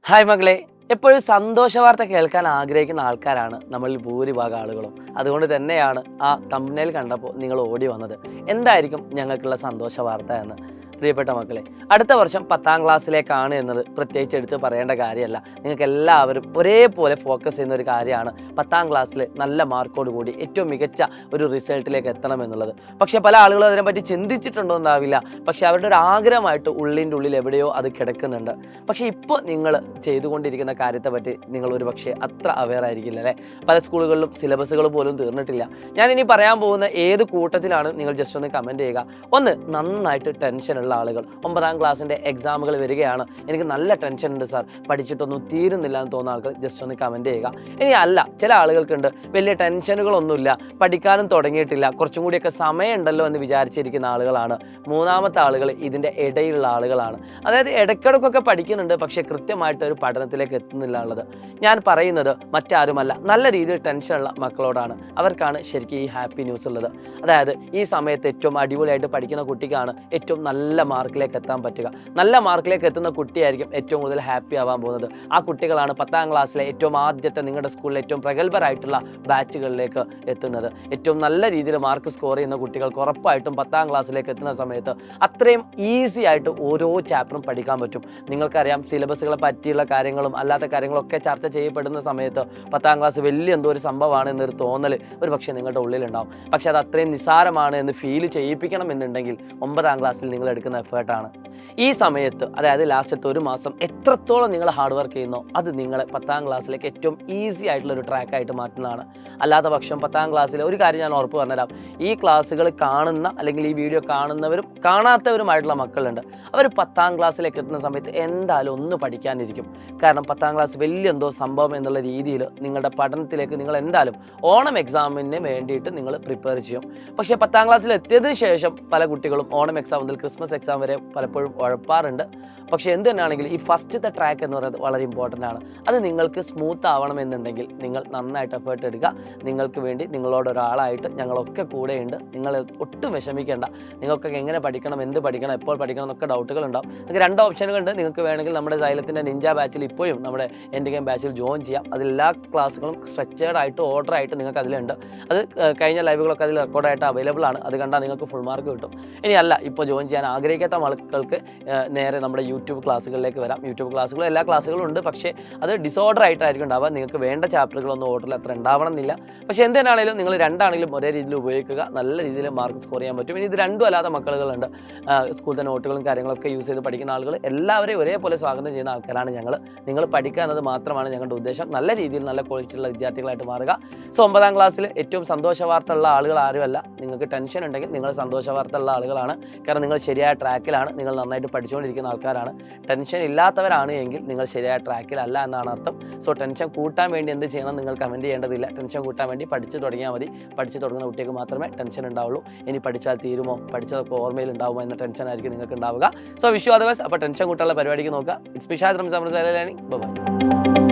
Hi മകളെ, എപ്പോഴും സന്തോഷ വാർത്ത കേൾക്കാൻ ആഗ്രഹിക്കുന്ന ആൾക്കാരാണ് നമ്മളിൽ ഭൂരിഭാഗം ആളുകളും. അതുകൊണ്ട് തന്നെയാണ് ആ തംബ്നെയിൽ കണ്ടപ്പോൾ നിങ്ങൾ ഓടി വന്നത്. എന്തായിരിക്കും ഞങ്ങൾക്കുള്ള സന്തോഷ വാർത്ത എന്ന്? പ്രിയപ്പെട്ട മക്കളെ, അടുത്ത വർഷം 10ാം ക്ലാസ്സിലേക്കാണ് എന്നത് പ്രത്യേകിച്ച് എടുത്ത് പറയേണ്ട കാര്യമല്ല. നിങ്ങൾക്ക് എല്ലാവരും ഒരേപോലെ ഫോക്കസ് ചെയ്യുന്ന ഒരു കാര്യമാണ് 10ാം ക്ലാസ്സിൽ നല്ല മാർക്കോട് കൂടി ഏറ്റവും മികച്ച ഒരു റിസൾട്ടിലേക്ക് എത്തണം എന്നുള്ളത്. പക്ഷേ പല ആളുകളും അതിനെപ്പറ്റി ചിന്തിച്ചിട്ടുണ്ടോ എന്നാവില്ല. പക്ഷേ അവരുടെ ഒരു ആഗ്രഹമായിട്ട് ഉള്ളിൻ്റെ ഉള്ളിൽ എവിടെയോ അത് കിടക്കുന്നുണ്ട്. പക്ഷേ ഇപ്പോൾ നിങ്ങൾ ചെയ്തുകൊണ്ടിരിക്കുന്ന കാര്യത്തെ പറ്റി നിങ്ങൾ ഒരു പക്ഷേ അത്ര അവെയർ ആയിരിക്കില്ല അല്ലേ? പല സ്കൂളുകളിലും സിലബസുകൾ പോലും തീർന്നിട്ടില്ല. ഞാൻ ഇനി പറയാൻ പോകുന്ന ഏത് കൂട്ടത്തിലാണ് നിങ്ങൾ ജസ്റ്റ് ഒന്ന് കമൻറ്റ് ചെയ്യുക. ഒന്ന്, നന്നായിട്ട് ടെൻഷനുള്ള ആളുകൾ. 9ാം ക്ലാസ്സിൻ്റെ എക്സാമുകൾ വരികയാണ്, എനിക്ക് നല്ല ടെൻഷൻ ഉണ്ട് സാർ, പഠിച്ചിട്ടൊന്നും തീരുന്നില്ല എന്ന് തോന്നുന്ന ആൾക്ക് ജസ്റ്റ് ഒന്ന് കമൻറ്റ് ചെയ്യുക. ഇനി അല്ല, ചില ആളുകൾക്കുണ്ട് വലിയ ടെൻഷനുകളൊന്നുമില്ല, പഠിക്കാനും തുടങ്ങിയിട്ടില്ല, കുറച്ചും കൂടിയൊക്കെ സമയമുണ്ടല്ലോ എന്ന് വിചാരിച്ചിരിക്കുന്ന ആളുകളാണ്. മൂന്നാമത്തെ ആളുകൾ ഇതിൻ്റെ ഇടയിലുള്ള ആളുകളാണ്. അതായത് ഇടയ്ക്കിടയ്ക്കൊക്കെ പഠിക്കുന്നുണ്ട്, പക്ഷേ കൃത്യമായിട്ട് ഒരു പഠനത്തിലേക്ക് എത്തുന്നില്ല ഉള്ളത്. ഞാൻ പറയുന്നത് മറ്റാരുമല്ല, നല്ല രീതിയിൽ ടെൻഷനുള്ള മക്കളോടാണ്. അവർക്കാണ് ശരിക്കും ഈ ഹാപ്പി ന്യൂസ് ഉള്ളത്. അതായത് ഈ സമയത്ത് ഏറ്റവും അടിപൊളിയായിട്ട് പഠിക്കുന്ന കുട്ടിക്കാണ് ഏറ്റവും നല്ല മാർക്കിലേക്ക് എത്താൻ പറ്റുക. നല്ല മാർക്കിലേക്ക് എത്തുന്ന കുട്ടിയായിരിക്കും ഏറ്റവും കൂടുതൽ ഹാപ്പി ആവാൻ പോകുന്നത്. ആ കുട്ടികളാണ് 10ാം ക്ലാസ്സിലെ ഏറ്റവും ആദ്യത്തെ നിങ്ങളുടെ സ്കൂളിലെ ഏറ്റവും പ്രഗത്ഭരായിട്ടുള്ള ബാച്ചുകളിലേക്ക് എത്തുന്നത്. ഏറ്റവും നല്ല രീതിയിൽ മാർക്ക് സ്കോർ ചെയ്യുന്ന കുട്ടികൾക്ക് ഉറപ്പായിട്ടും 10ാം ക്ലാസ്സിലേക്ക് എത്തുന്ന സമയത്ത് അത്രയും ഈസി ആയിട്ട് ഓരോ ചാപ്റ്ററും പഠിക്കാൻ പറ്റും. നിങ്ങൾക്കറിയാം, സിലബസുകളെ പറ്റിയുള്ള കാര്യങ്ങളും അല്ലാത്ത കാര്യങ്ങളൊക്കെ ചർച്ച ചെയ്യപ്പെടുന്ന സമയത്ത് 10ാം ക്ലാസ് വലിയ എന്തോ ഒരു സംഭവമാണ് എന്നൊരു തോന്നൽ ഒരു പക്ഷേ നിങ്ങളുടെ ഉള്ളിലുണ്ടാവും. പക്ഷേ അത് അത്രയും നിസ്സാരമാണ് എന്ന് ഫീൽ ചെയ്യിപ്പിക്കണം എന്നുണ്ടെങ്കിൽ 9ാം ക്ലാസ്സിൽ നിങ്ങൾ എടുക്കുന്ന എഫേർട്ടാണ്. ഈ സമയത്ത്, അതായത് ലാസ്റ്റത്തെ ഒരു മാസം എത്രത്തോളം നിങ്ങൾ ഹാർഡ് വർക്ക് ചെയ്യുന്നോ അത് നിങ്ങളെ 10ാം ക്ലാസ്സിലേക്ക് ഏറ്റവും ഈസി ആയിട്ടുള്ള ഒരു ട്രാക്കായിട്ട് മാറ്റുന്നതാണ്. അല്ലാത്ത പക്ഷം 10ാം ക്ലാസ്സിൽ ഒരു കാര്യം ഞാൻ ഉറപ്പ് പറഞ്ഞുതരാം, ഈ ക്ലാസ്സുകൾ കാണുന്ന അല്ലെങ്കിൽ ഈ വീഡിയോ കാണുന്നവരും കാണാത്തവരുമായിട്ടുള്ള മക്കളുണ്ട്. അവർ 10ാം ക്ലാസ്സിലേക്ക് എത്തുന്ന സമയത്ത് എന്തായാലും ഒന്ന് പഠിക്കാനിരിക്കും. കാരണം 10ാം ക്ലാസ് വലിയ എന്തോ സംഭവം എന്നുള്ള രീതിയിൽ നിങ്ങളുടെ പഠനത്തിലേക്ക് നിങ്ങൾ എന്തായാലും ഓണം എക്സാമിന് വേണ്ടിയിട്ട് നിങ്ങൾ പ്രിപ്പയർ ചെയ്യും. പക്ഷേ 10ാം ക്ലാസ്സിൽ എത്തിയതിനു ശേഷം പല കുട്ടികളും ഓണം എക്സാം മുതൽ ക്രിസ്മസ് എക്സാം വരെ പലപ്പോഴും ഉഴപ്പാറുണ്ട്. പക്ഷേ എന്ത് തന്നെയാണെങ്കിലും ഈ ഫസ്റ്റത്തെ ട്രാക്ക് എന്ന് പറയുന്നത് വളരെ ഇമ്പോർട്ടൻ്റ് ആണ്. അത് നിങ്ങൾക്ക് സ്മൂത്ത് ആവണം എന്നുണ്ടെങ്കിൽ നിങ്ങൾ നന്നായിട്ട് എഫേർട്ട് എടുക്കുക. നിങ്ങൾക്ക് വേണ്ടി നിങ്ങളോട് ഒരാളായിട്ട് ഞങ്ങളൊക്കെ കൂടെയുണ്ട്. നിങ്ങൾ ഒട്ടും വിഷമിക്കേണ്ട. നിങ്ങൾക്കൊക്കെ എങ്ങനെ പഠിക്കണം, എന്ത് പഠിക്കണം, എപ്പോൾ പഠിക്കണം എന്നൊക്കെ ഡൗട്ടുകൾ ഉണ്ടാവും. നിങ്ങൾക്ക് 2 ഓപ്ഷനുകളുണ്ട്. നിങ്ങൾക്ക് വേണമെങ്കിൽ നമ്മുടെ സൈലത്തിൻ്റെ നിഞ്ച ബാച്ചിൽ ഇപ്പോഴും നമ്മുടെ എൻഡ് ഗെയിം ബാച്ചിൽ ജോയിൻ ചെയ്യാം. അതിലെല്ലാ ക്ലാസ്സുകളും സ്ട്രക്ചേർഡ് ആയിട്ട് ഓർഡർ ആയിട്ട് നിങ്ങൾക്ക് അതിലുണ്ട്. അത് കഴിഞ്ഞ ലൈവുകളൊക്കെ അതിൽ റെക്കോർഡായിട്ട് അവൈലബിൾ ആണ്. അത് കണ്ടാൽ നിങ്ങൾക്ക് ഫുൾ മാർക്ക് കിട്ടും. ഇനി അല്ല, ഇപ്പോൾ ജോയിൻ ചെയ്യാൻ ആഗ്രഹിക്കാത്ത ആളുകൾക്ക് നേരെ നമ്മുടെ യൂട്യൂബ് ക്ലാസ്സുകളിലേക്ക് വരാം. യൂട്യൂബ് ക്ലാസ്സുകളും എല്ലാ ക്ലാസ്സുകളും ഉണ്ട്. പക്ഷേ അത് ഡിസോർഡർ ആയിട്ടായിരിക്കും ഉണ്ടാവുക. നിങ്ങൾക്ക് വേണ്ട ചാപ്റ്ററുകളൊന്നും ഓർഡറിൽ അത്ര ഉണ്ടാവണം എന്നില്ല. പക്ഷേ എന്തിനാണെങ്കിലും നിങ്ങൾ രണ്ടാണെങ്കിലും ഒരേ രീതിയിൽ ഉപയോഗിക്കുക. നല്ല രീതിയിൽ മാർക്ക് സ്കോർ ചെയ്യാൻ പറ്റും. ഇനി ഇത് രണ്ടും അല്ലാത്ത മക്കളുകളുണ്ട്, സ്കൂളിലെ നോട്ടുകളും കാര്യങ്ങളൊക്കെ യൂസ് ചെയ്ത് പഠിക്കുന്ന ആളുകൾ. എല്ലാവരെയും ഒരേപോലെ സ്വാഗതം ചെയ്യുന്ന ആൾക്കാരാണ് ഞങ്ങൾ. നിങ്ങൾ പഠിക്കുക എന്നത് മാത്രമാണ് ഞങ്ങളുടെ ഉദ്ദേശം. നല്ല രീതിയിൽ നല്ല ക്വാളിറ്റിയുള്ള വിദ്യാർത്ഥികളായിട്ട് മാറുക. സോ 9ാം ക്ലാസ്സിൽ ഏറ്റവും സന്തോഷ വാർത്ത ഉള്ള ആളുകൾ ആരുമല്ല. നിങ്ങൾക്ക് ടെൻഷൻ ഉണ്ടെങ്കിൽ നിങ്ങൾ സന്തോഷ വാർത്ത ഉള്ള ആളുകളാണ്. കാരണം നിങ്ങൾ ശരിയായ ട്രാക്കിലാണ്, നിങ്ങൾ നന്നായിട്ട് പഠിച്ചുകൊണ്ടിരിക്കുന്ന ആൾക്കാരാണ്. ടെൻഷൻ ഇല്ലാത്തവരാണ് എങ്കിൽ നിങ്ങൾ ശരിയായ ട്രാക്കിലല്ല എന്നാണ് അർത്ഥം. സോ ടെൻഷൻ കൂട്ടാൻ വേണ്ടി എന്ത് ചെയ്യണം നിങ്ങൾ കമൻറ്റ് ചെയ്യേണ്ടതില്ല. ടെൻഷൻ കൂട്ടാൻ വേണ്ടി പഠിച്ച് തുടങ്ങിയാൽ മതി. പഠിച്ച് തുടങ്ങുന്ന കുട്ടിക്ക് മാത്രമേ ടെൻഷൻ ഉണ്ടാവുള്ളൂ. ഇനി പഠിച്ചാൽ തീരുമോ, പഠിച്ചതൊക്കെ ഓർമ്മയിൽ ഉണ്ടാവുമോ എന്ന ടെൻഷൻ ആയിരിക്കും നിങ്ങൾക്ക് ഉണ്ടാവുക. So wish you all the best. അപ്പോൾ ടെൻഷൻ കൂട്ടാനുള്ള പരിപാടിക്ക് നോക്കുക. It's Bishad from Samar learning. By.